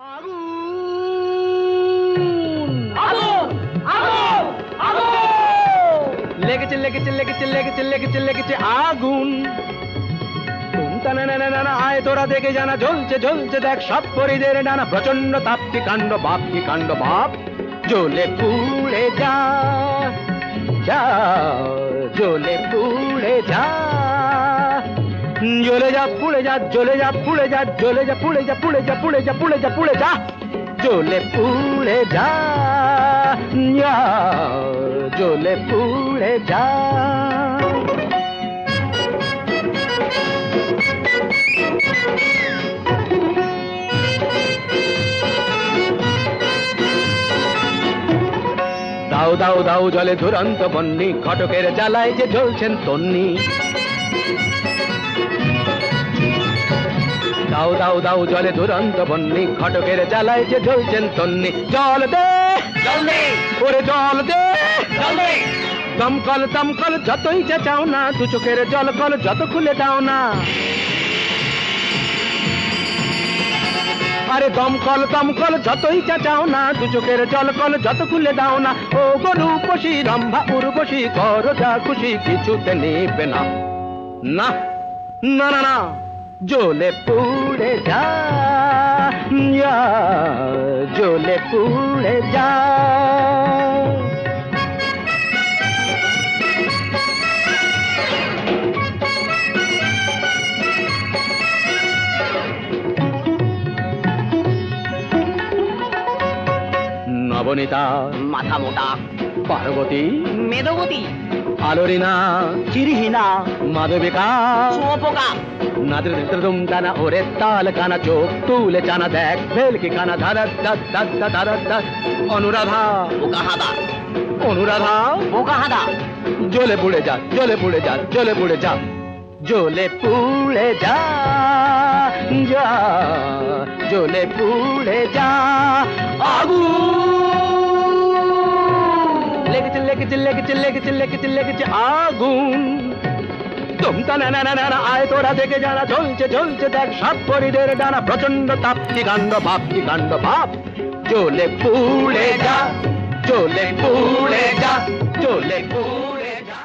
আগুন আগুন আগুন আগুন লেগেছে লেগেছে লেগেছে লেগেছে লেগেছে লেগেছে আগুন না আয় তোরা দেখে জানা জ্বলছে জ্বলছে দেখ সব পরিদের ডানা প্রচন্ড তাপ কি কাণ্ড বাপ জ্বলে পুড়ে যা যা জ্বলে পুড়ে যা জ্বলে যা পুড়ে যা জ্বলে যা পুড়ে যা জ্বলে যা পুড়ে যা পুড়ে যা পুড়ে যা পুড়ে যা পুড়ে যা জ্বলে পুড়ে যা জ্বলে পুড়ে যা দাও দাও দাও জলে দুরন্ত বন্যি ঘটকের জ্বালায় যে জ্বলছেন তন্নি দাও দাও দাও জলে দুরন্ত বন্যি ঘটকের জ্বালায় যে জ্বলছেন তন্নি জল দে ওরে জল দে দমকল দমকল যতই চাও না দু চোখের জল কল যত খুলে দাও না আরে দমকল দমকল যতই চাও না দু চোখের জল কল যত খুলে দাও না ও গরু পশি রম্ভা উর্বশী কর যা খুশি কিছুতে নেবে না না না না না জ্বলে পুড়ে যা জ্বলে পুড়ে যা নবনীতা মাথা মোটা পার্বতী মেদবতী আলোরিনা চিরহীনা মাধবিকা শুয়োপোকা নাদের নেত্রদম টানা ওরে তাল কানা চোখ তুলে চানা দেখ ভেলকি কানা ধারা ধারা অনুরাধা বোকাহাদা অনুরাধা বোকাহাদা জ্বলে পুড়ে যা জ্বলে পুড়ে যা জ্বলে পুড়ে যা জ্বলে পুড়ে যা যা জ্বলে পুড়ে যা আগুন লেগেছে লেগেছে লেগেছে লেগেছে লেগেছে লেগেছে আগুন তুমতা না না না আয় তোরা দেখে যারা জ্বলছে জ্বলছে দেখ সব পরিদের ডানা প্রচন্ড তাপ কি কাণ্ড বাপ জ্বলে পুড়ে যা জ্বলে পুড়ে যা জ্বলে পুড়ে যা